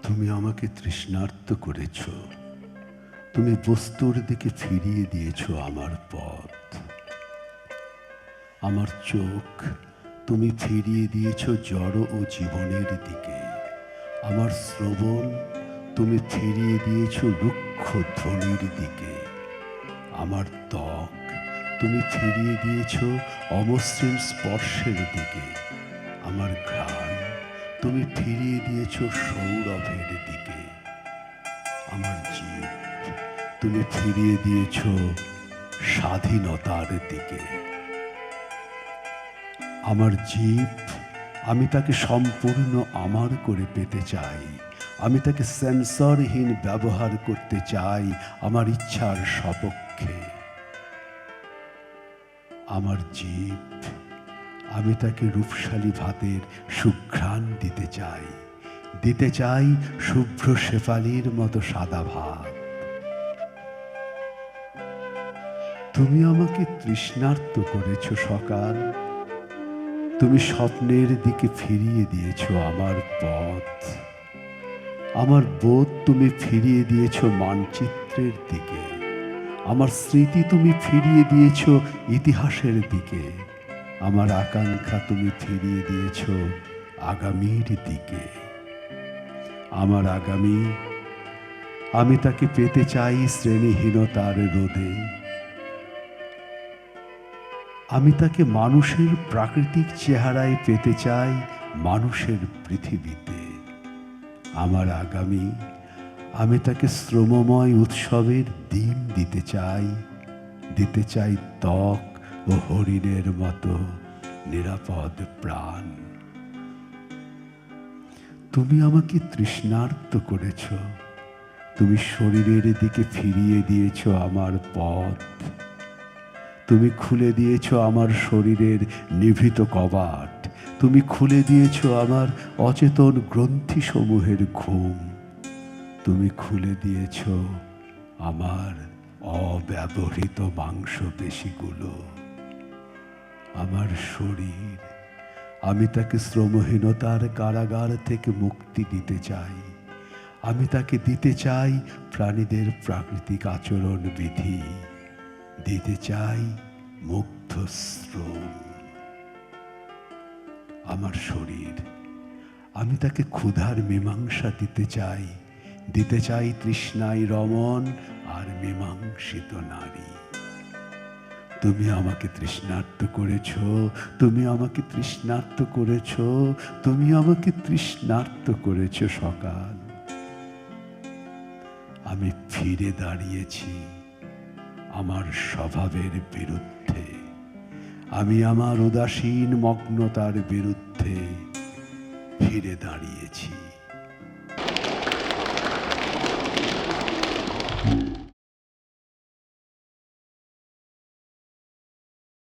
তুমি আমাকে তৃষ্ণার্ত করেছ, তুমি বস্তুর দিকে ফিরিয়ে দিয়েছ আমার পথ। আমার চোখ তুমি ফিরিয়ে দিয়েছ জড় ও জীবনের দিকে। আমার শ্রবণ তুমি ফিরিয়ে দিয়েছ রুক্ষ ধ্বনির দিকে। আমার ত্বক তুমি ফিরিয়ে দিয়েছ অমসৃণ স্পর্শের দিকে। আমার ঘ্রাণ তুমি ফিরিয়ে দিয়েছ সৌরভের দিকে। আমার জীব তুমি ফিরিয়ে দিয়েছ স্বাধীনতার দিকে। আমার জীব, আমি তাকে সম্পূর্ণ আমার করে পেতে চাই। আমি তাকে সেন্সরহীন ব্যবহার করতে চাই আমার ইচ্ছার সপক্ষে। আমার জীব, আমি তাকে রূপশালী ভাতের সুঘ্রাণ দিতে চাই শুভ্র শেফালির মতো সাদা ভাত। তুমি আমাকে তৃষ্ণার্ত করেছ সকাল, তুমি স্বপ্নের দিকে ফিরিয়ে দিয়েছ আমার পথ। আমার বোধ তুমি ফিরিয়ে দিয়েছ মানচিত্রের দিকে। আমার স্মৃতি তুমি ফিরিয়ে দিয়েছ ইতিহাসের দিকে। আমার আকাঙ্ক্ষা তুমি ফিরিয়ে দিয়েছ আগামীর দিকে। আমার আগামী, আমি তাকে পেতে চাই শ্রেণীহীনতার রোদে। আমি তাকে মানুষের প্রাকৃতিক চেহারায় পেতে চাই মানুষের পৃথিবীতে। আমার আগামী, আমি তাকে শ্রমময় উৎসবের দিন দিতে চাই ত্বক ও হরিণের মতো নিরাপদ প্রাণ। তুমি আমাকে তৃষ্ণার্ত করেছ, তুমি শরীরের দিকে ফিরিয়ে দিয়েছ আমার পথ। তুমি খুলে দিয়েছ আমার শরীরের নিভৃত কবাট। তুমি খুলে দিয়েছ আমার অচেতন গ্রন্থিসমূহের ঘুম। তুমি খুলে দিয়েছ আমার অব্যবহৃত মাংসপেশিগুলো। আমার শরীর, আমি তাকে শ্রমহীনতার কারাগার থেকে মুক্তি দিতে চাই। আমি তাকে দিতে চাই প্রাণীদের প্রাকৃতিক আচরণ বিধি, দিতে চাই মুগ্ধ শ্রম। আমার শরীর, আমি তাকে ক্ষুধার মীমাংসা দিতে চাই তৃষ্ণায় রমণ আর মীমাংসিত নারী। তুমি আমাকে তৃষ্ণার্ত করেছ, তুমি আমাকে তৃষ্ণার্ত করেছ, তুমি আমাকে তৃষ্ণার্ত করেছ সকাল। আমি ফিরে দাঁড়িয়েছি আমার স্বভাবের বিরুদ্ধে। আমি আমার উদাসীন মগ্নতার বিরুদ্ধে ফিরে দাঁড়িয়েছি।